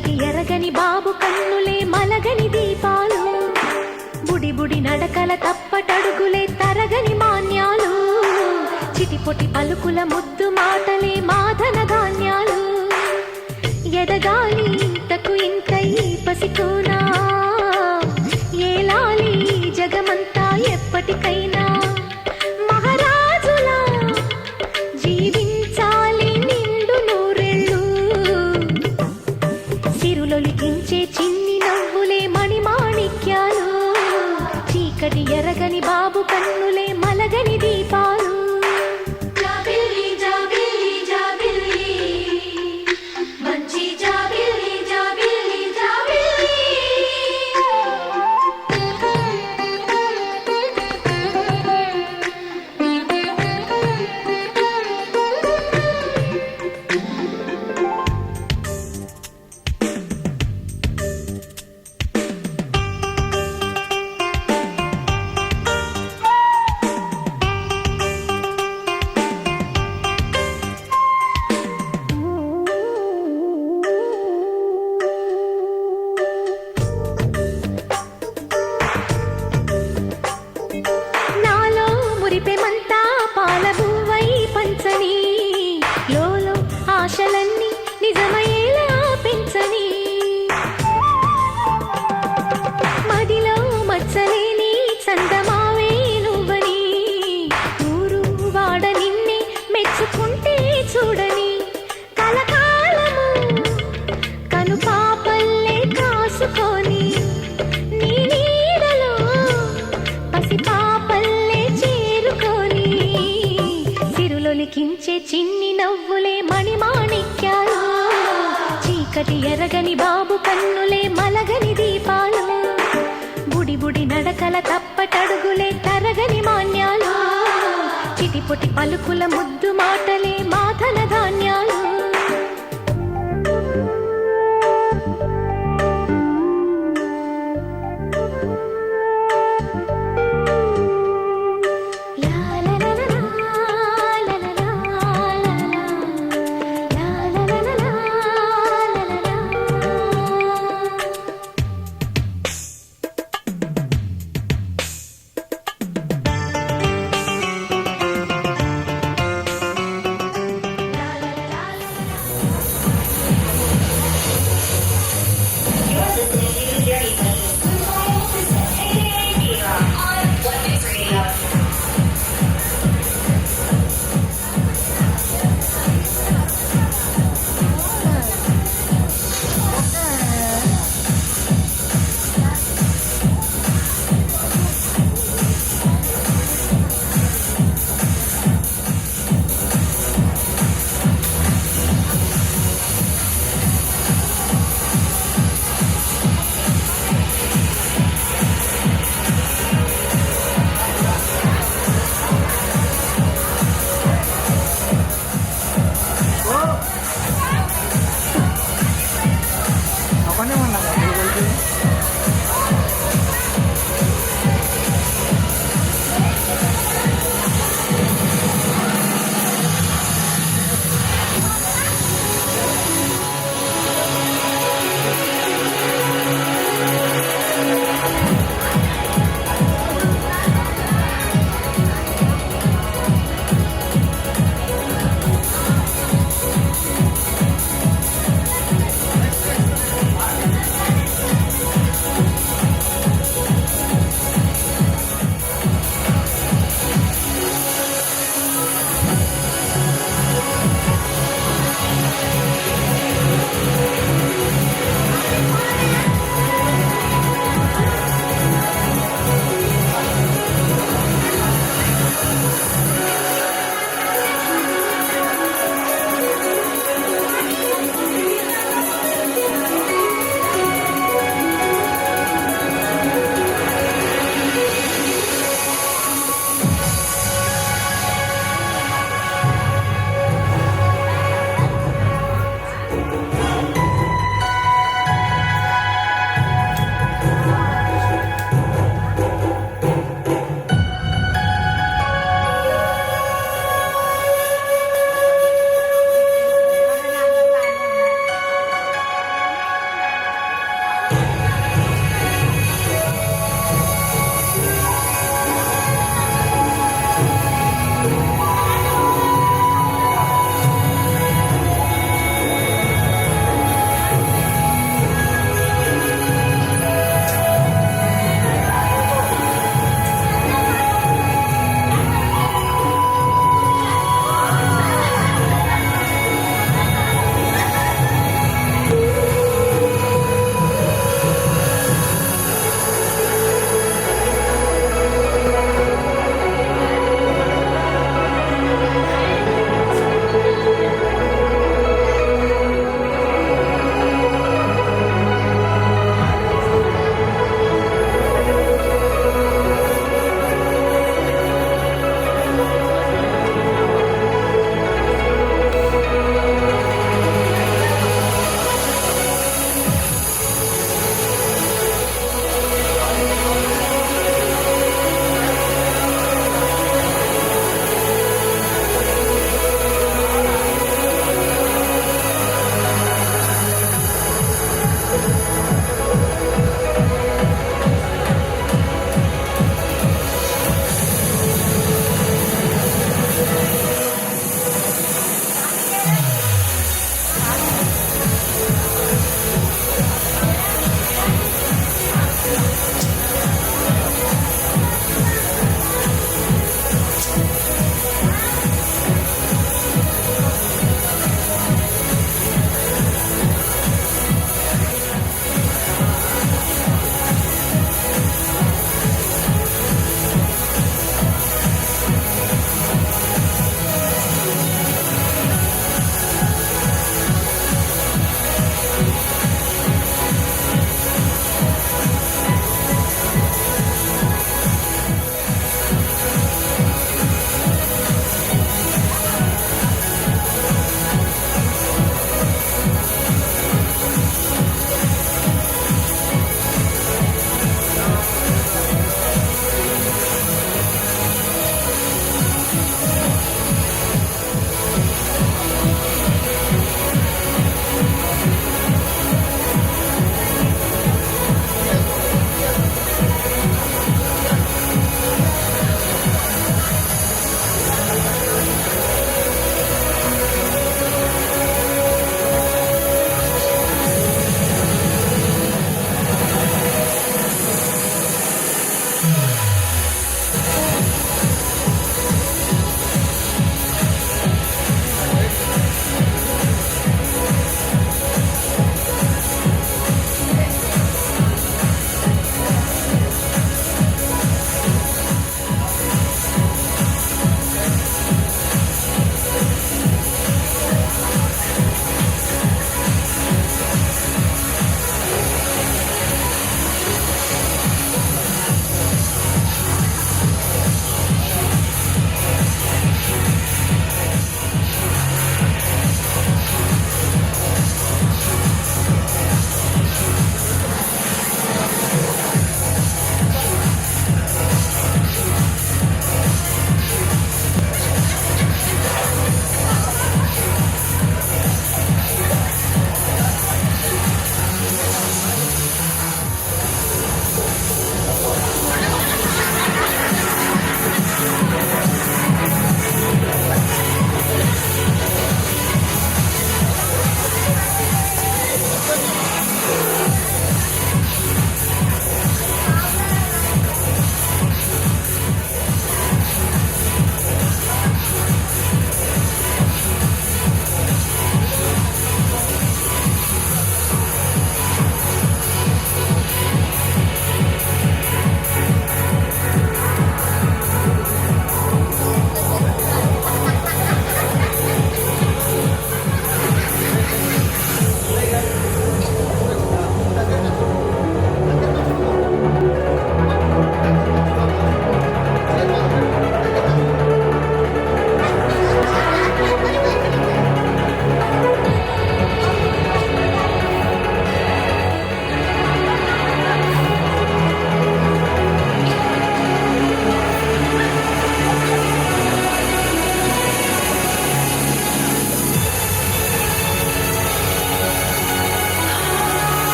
చీకటి ఎరగని బాబు కన్నులే మలగని దీపాలు, బుడి బుడి నడకల తప్పటడుగులే తరగని మాన్యాలు, చిటిపొటి పలుకుల ముద్దు మాటలే మాధన ధాన్యాలు. ఎదగాలి ఇంతకు ఇంతై పసికోనా, ఏలాలి జగమంతా ఎప్పటికైనా, మహారాజులా జీవించాలి నిండు నూరెళ్ళు. సిరులొలికించే చిన్ని నవ్వులే మణిమాణిక్యాలు, చీకటి ఎరగని బాబు కన్నులే మలగని దీపాలు. మురిపెమంతా పాలబువ్వై పంచని, లోలో ఆశలన్నీ నిజమయ్యేలా పెంచని, మదిలో మచ్చలేని చందమావే నువ్వని, ఊరు వాడ నిన్నే మెచ్చుకుంటే చూడని, కలకాలము కను పాపల్లే కాసుకొని, నీ నీడలో పసిపాపల్లే లిఖించే చిన్ని నవ్వులే మణిమాణిక్యాలు, చీకటి ఎరగని బాబు కన్నులే మలగని దీపాలు, బుడి బుడి నడకల తప్పటడుగులే తరగని మాన్యాలు, చిటిపొటి పలుకుల ముద్దు మాటలే మాధన ధాన్యాలు.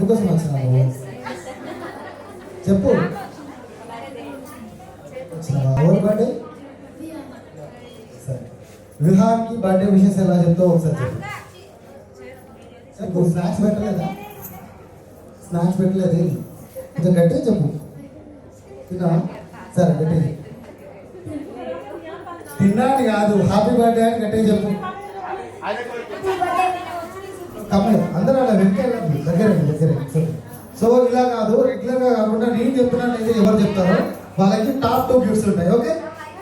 ఎందుకోసం వచ్చినావు చెప్పు. ఎవరి బర్త్డే? సరే, విహాన్కి బర్త్డే విషెస్ ఎలా చెప్తావు ఒకసారి చెప్పు. చెప్పు. స్నాక్స్ పెట్టలేదా? స్నాక్స్ పెట్టలేదే, కొంచెం గట్టిగా చెప్పు. తిన్నా? సరే గట్టిగా చెప్పు. తిన్నాను కాదు, హ్యాపీ బర్త్డే అని గట్టిగా చెప్పు. కమ్మలు అందరూ అలా వెంకయ్య దగ్గర. సో ఇలా కాదు, రెగ్యులర్గా కాకుండా నేను చెప్పినట్టు ఎవరు చెప్తారో వాళ్ళకి టాప్ 2 గిఫ్ట్స్ ఉంటాయి. ఓకే,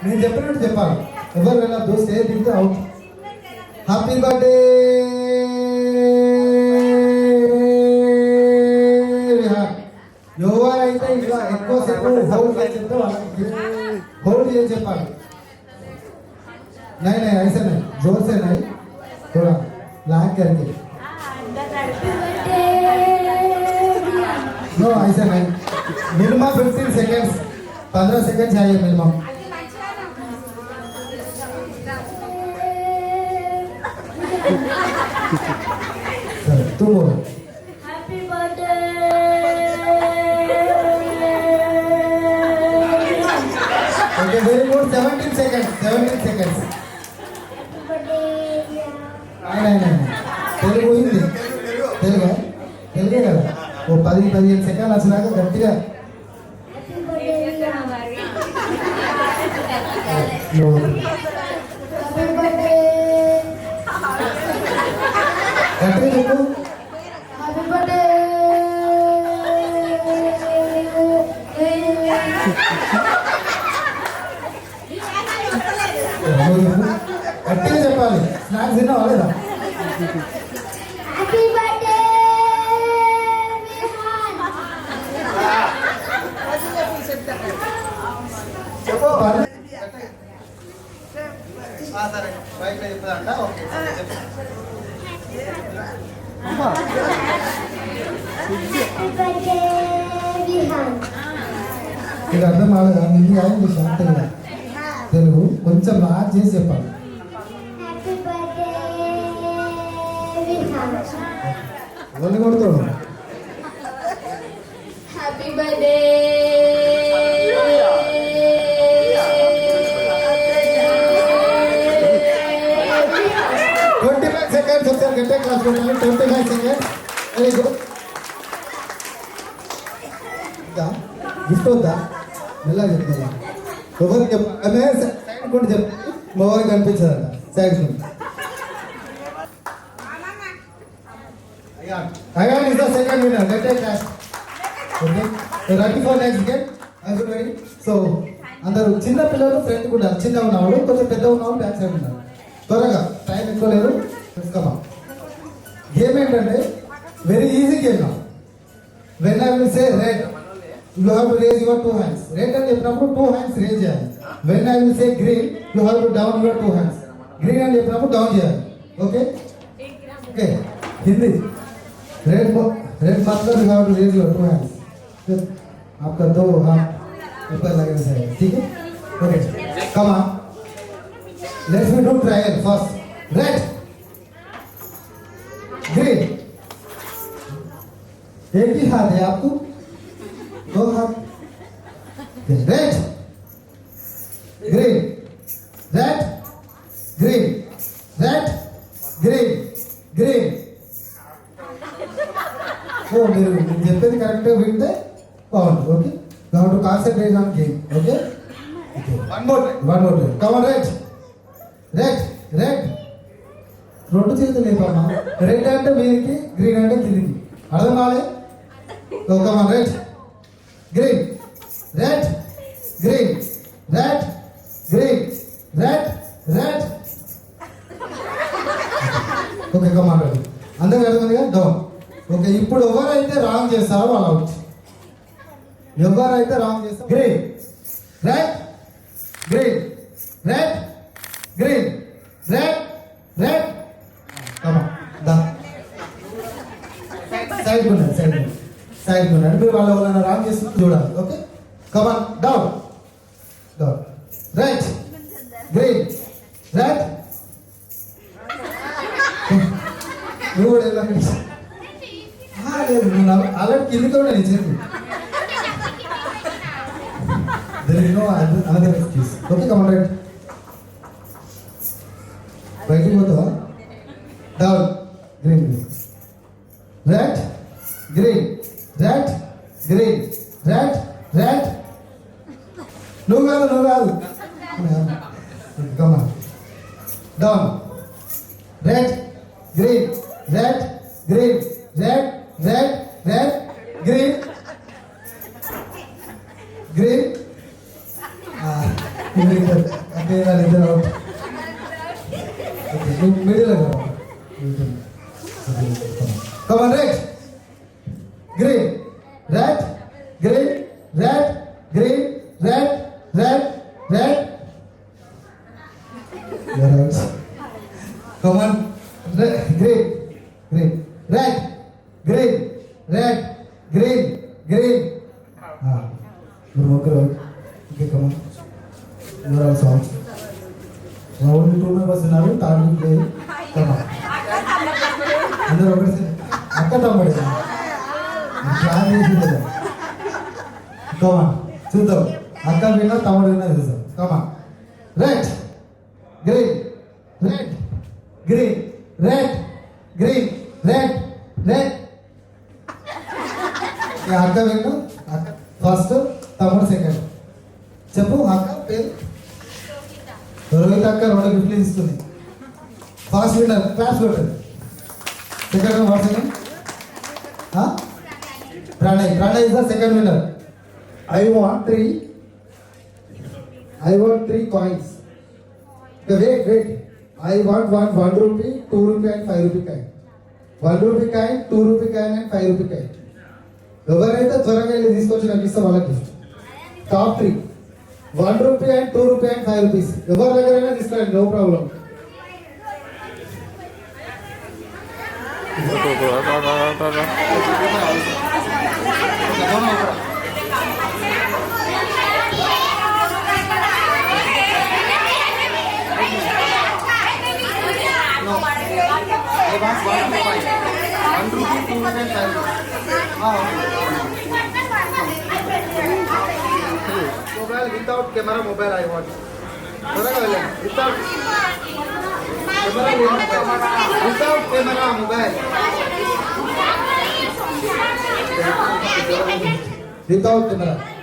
నేను చెప్పినట్టు చెప్పాలి. ఎవరు వెళ్ళద్దు, స్టే దిగితే అవుట్. హ్యాపీ బర్త్డే ఎవరైతే ఇలా ఎక్కువసేపు హోల్డ్ చేసి చెప్తే వాళ్ళకి హోల్డ్ చేసి చెప్పాలి. नहीं नहीं ऐसे नहीं, जोर से नहीं, थोड़ा लाग करके. नो ऐसे नहीं, मिनिमम 15 सेकंड्स, 15 सेकंड चाहिए मिनिमम. तू बोलो. Happy birthday. Okay very good. 17 seconds. नहीं తెలుగు హిందీ తెలుగే కదా. ఓ 10-15 సెకండ్లు వచ్చినాక గట్టిగా గట్టిగా చెప్పు. గట్టిగా చెప్పాలి. స్నాక్స్ తిన్నావా లేదా? हैप्पी बर्थडे చెప్పు. సరే బైక్ చెప్తాంట. ఓకే ఇది అర్థం కాలేదా? హిందీ అయింది శాంతంగా, తెలుగు కొంచెం లాగ్ చేసి చెప్పాలి. ఎవరిని కొడుతాడు? हैप्पी बर्थडे 25 seconds ఒకసారి గట్టిగా క్లాస్ కొట్టాలి. 25 seconds. Very good. ఇంకా గిఫ్ట్ వద్దా? మెల్లగా చెప్తా. ఎవరికి చెప్పాలి? సైడ్ కూడా చెప్పి మా వారికి కనిపించదంట. సైడ్ కూడా. Ayan is the second winner. Let us cash. Okay. So ready for next game? Are you ready? So అందరూ చిన్న పిల్లలు ఫ్రంట్ కూడా, చిన్న ఉన్నవాడు కొంచెం పెద్ద ఉన్నవాడు బ్యాక్ సైడ్ ఉన్నారు. త్వరగా టైం ఎక్కువ లేదు. కమా. గేమ్ ఏంటంటే very easy game. When I will say red, you have to raise your 2 hands. Red అని చెప్పినప్పుడు 2 hands రేజ్ చేయాలి. When I will say green, you have to down your 2 hands. Green అని చెప్పినప్పుడు down చేయాలి. Okay okay. Hindi red मतलब you have to raise your 2 hands. आपका 2 हाथ ऊपर लगने चाहिए. ठीक है? Okay come on. Let's me do trial first. Red, green. एक ही हाथ है आपको, 2 हाथ. Red, green, red, green, red, green, green. So మీరు చెప్పేది కరెక్ట్గా వింటే బాగుంది. Okay, you have to concentrate on game. Okay one more time. Come on. Red. రెండు చేతులు లేపమ్మా. రెడ్ అంటే మీరికి, గ్రీన్ అంటే కిందికి. అర్థం కాలే? Come on. Red, green, red, green, red, green, red, red. Okay come on. Ready. అందరికి అర్థమైందిగా? డౌన్. ఓకే, ఇప్పుడు ఎవరైతే రాంగ్ చేస్తారో వాళ్ళు అవుట్. ఎవరైతే రాంగ్ చేస్తారో green, red, green, red, green, red, red. Come on దా. సైడ్ కొన్నాడు. మీరు వాళ్ళు ఎవరైనా రాంగ్ చేసి చూడాలి. Okay come on down. Red, green, red. నువ్వు కూడా వెళ్ళండి. లేదు ఆల్రెడీ కిందికి కూడా నేను చెప్పు there is no another excuse. Okay, come on, right. బయటికి పోతావా down green red green red green red red నువ్వు కాదు come on down red green red green red red red green green అంటే వాళ్ళిద్దరు out middle come on red green red green red green red red red come on green green red green red green green okay come on you are also out only 2 members ఉన్నారు తాడు లేదు కమా అందరూ ఒకటి అక్క తమ్ముడు plan చేసింది కమా చూద్దాం అక్క విన్నా తమ్ముడు విన్నా చూద్దాం come on red green red green red green red red అక్క విన్నా ఫస్ట్ తమ్ముడు సెకండ్ చెప్పు అక్క పేరు రోహిత్ అక్క 2 గిఫ్ట్లు ఇస్తుంది ఫస్ట్ విన్నర్ క్లాస్ కొట్టండి second watt second Pranay is the second winner I want 3 coins wait I want 1 rupee 2 rupee and 5 rupee coin 1 rupee coin 2 rupee coin and 5 rupee coin ఎవరైతే త్వరగా వెళ్ళి తీసుకొచ్చి నాకు ఇస్తే వాళ్ళకి gift top 3 1 rupee and 2 rupee and 5 rupees ఎవరి దగ్గరైనా తీసుకోండి no problem Mobile without camera mobile I want. Without camera mobile. Without camera.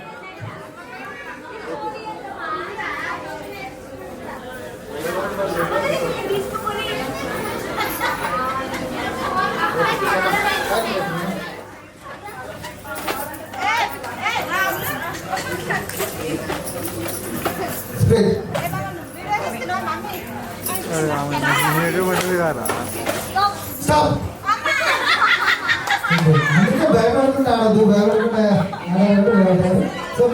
Straight. Stop. అందుకే భయపడకుండా ఆడదు భయపడకుండా ఆడాలంటే సో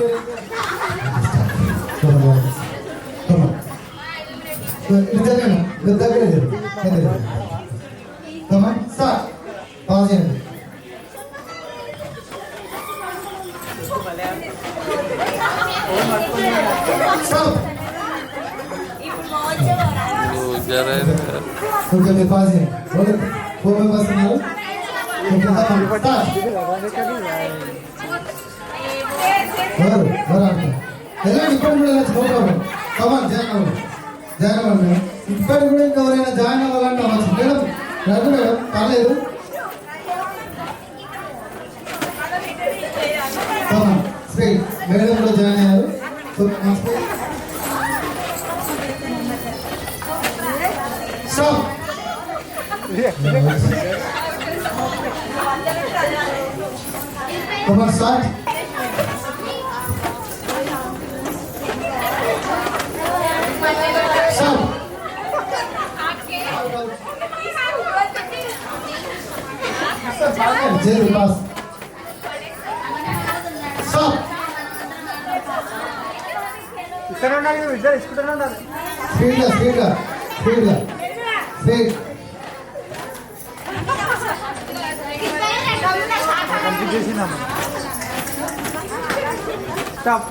నిజంగా దగ్గర స్టార్ట్ పాజ్ చేయండి స్టాప్ ఓకే మీరు పాజ్ చేయండి ఓకే 4 మెంబర్స్ ఉన్నారు ఇప్పటికి కూడా ఇంకెవరైనా జాయిన్ అవ్వాలంటే అవ్వచ్చు మేడం రద్దు మేడం పర్లేదు మేడం కూడా జాయిన్ అయ్యారు stop Come on, start. Stop. Jerry, pass. Stop. Speed. Stop. Stop.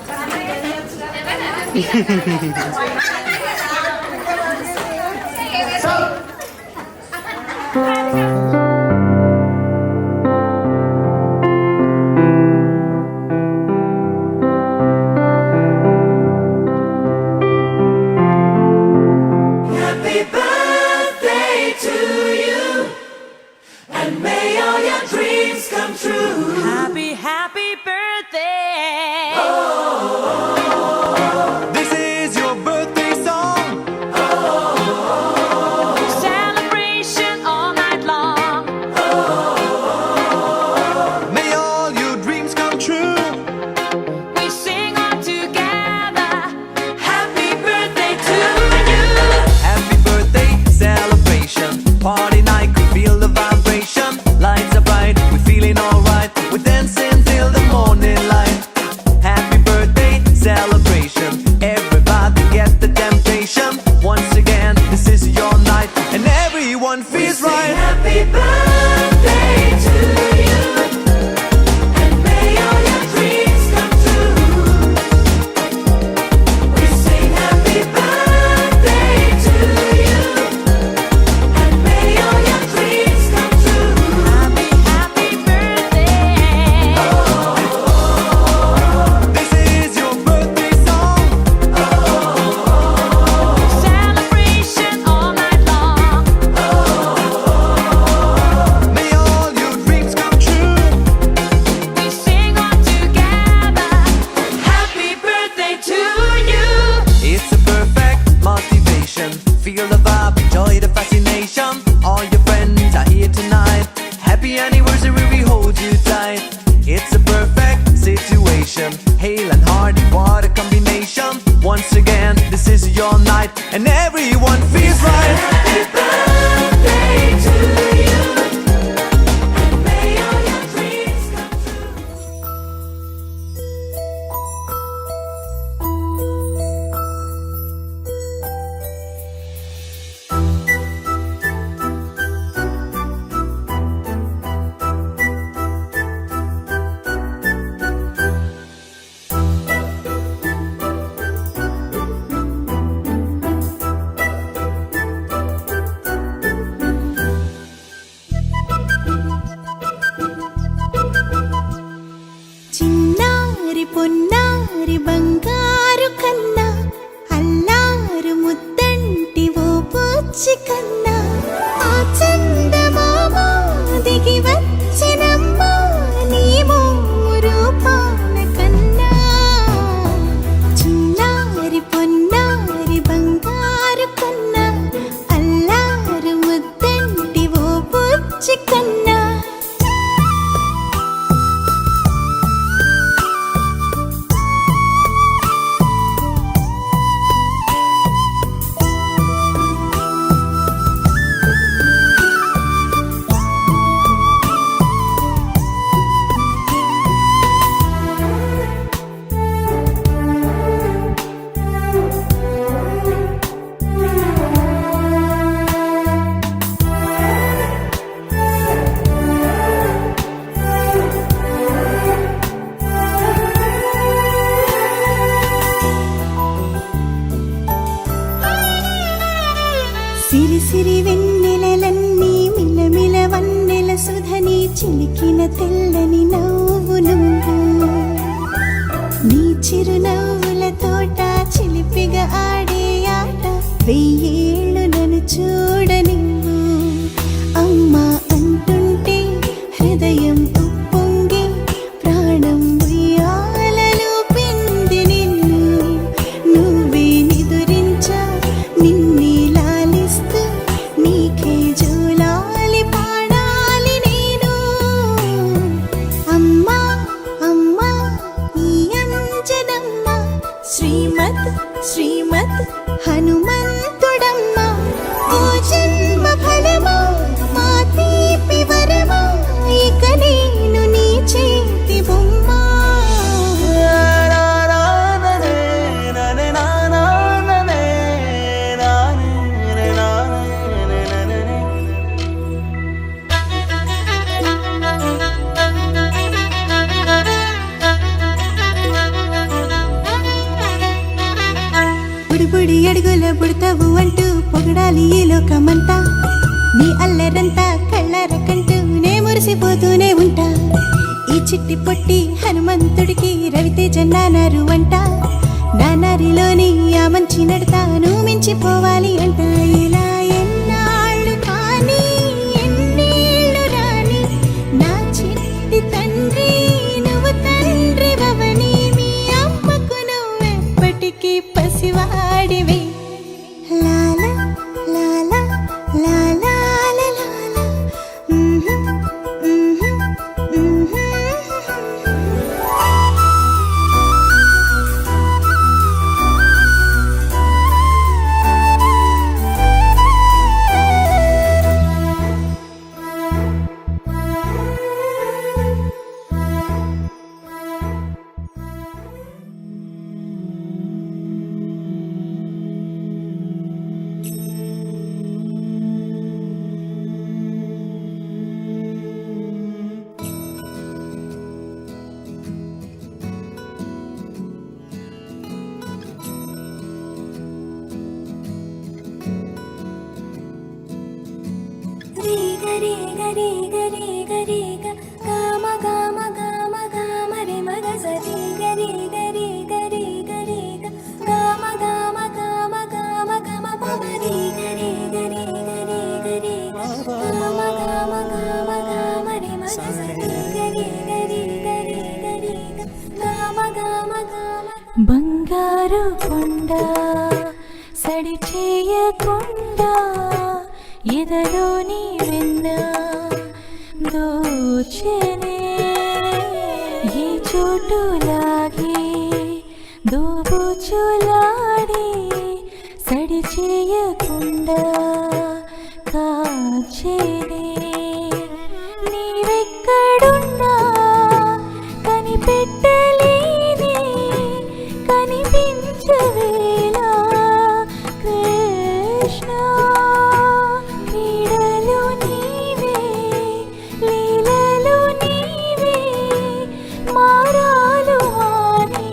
Happy birthday to you, and may all your dreams come true. Happy, happy birthday. This is your birthday song. Celebration all night long. May all your dreams come true. We sing all together. Happy birthday to you. Happy birthday celebration. Party night, could feel the vibration. Lights are bright, we're feeling alright. We're dancing till the morning light. Happy birthday celebration. Everybody get the temptation. Once again, this is your night, and everyone feels right. Happy birthday to you, and may all your dreams come true. We sing happy birthday to you, and may all your dreams come true. Happy, happy birthday. This is your birthday song. Celebration all night long. May all your dreams come true. We sing all together. Happy birthday to you. It's a perfect motivation. Feel the vibe, enjoy the fascination. All your friends are here tonight. Happy anniversary, we hold you tight. It's a perfect situation. Hale and Hardy, what a combination. Once again, this is your night, and everyone feels right. Happy birthday to you, and may all your dreams come true. చిన్నారి పొన్నారి బంగారు కన్నా అల్లారు ముద్దంటి ఓ పూచి కన్నా ఆ చందమామ దిగి వచ్చినమ్మ నీ మోము రూపాన కన్నా చిన్నారి పొన్నారి బంగారు కన్నా అల్లారు ముద్దంటి ఓ పూచి కన్నా సిరి సిరి వెన్నెలలన్నీ మిలమిల వన్నెల సుధని చిలికిన తెల్లని నవ్వు నువ్వు నీ చిరునవ్వుల తోట చిలిపిగా ఆడే ఆట వెయ్యేళ్ళు నన్ను చూడ నువ్వు అమ్మా అంటుంటే హృదయం ఉప్పొంగి ప్రాణం ఉయ్యాలలో పిండి నిన్ను నువ్వే నిదురించా నిన్నే లాలిస్తూ నీకే జోలాలి పాడాలి నేను అమ్మా అమ్మా ఈ అంజనమ్మ శ్రీమత్ శ్రీమత్ హనుమంతుడమ్మ ఓ జన్మ ఫలమా మా తీపి వరమా ఇక నేను నీ చేతి బొమ్మ బుడి బుడి అడుగుల బుడతావు అంటూ పొగడాలి ఈ లోకమంతా నీ అల్లరంతా కళ్ళారకంటూ నే మురిసిపోతూనే ఉంటా ఈ చిట్టి పొట్టి హనుమంతుడికి రవితేజ నానారు అంట నా నరిలోని ఆ మంచి నడతాను మించిపోవాలి అంట ఇలా ఎన్నాళ్ళు కానీ ఎన్నేళ్ళు రాని నా చిట్టి తండ్రి నువ్వు తండ్రి భవని మీ అమ్మకు నువ్వెప్పటికీ పసివాడివి లాలా లాలా లాలా లాలా Gari gari gari gari ga gama gama gama gama re maga sari gari gari gari gari ga gama gama gama gama gama pamari gari gari gari gari gama gama gama gama re maga sari gari gari gari gari ga gama gama gama బంగారు కొండ సడి చేయకుండా ఎదలోని వెన్న దోచనే ఈ చోటులాగే దోబుచులాడి సడి చేయకుండా కాచేనే నీవెక్కడున్నా కనిపెట్టలేని కనిపించవేలా కృష్ణ క్రీడలు నీవే లీలలు నీవే మారాలు మాని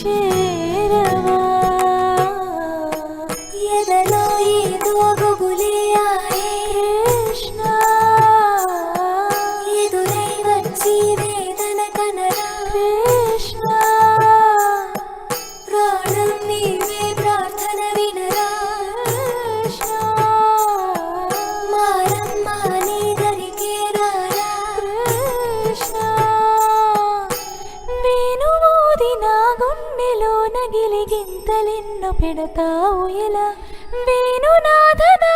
చేరవా ఎదలో ఏదో గుగులే ఆడే కృష్ణ ఎదురై వచ్చి వేదన కనరా కృష్ణ ప్రాణం నీవే ప్రార్థన వినరా కృష్ణ మారమ్మ నీ దరికే రారా కృష్ణ వేణుమోది నా గుండెలో నగిలిగింతలెన్నో పెడతావు ఎలా వేణునాథ నా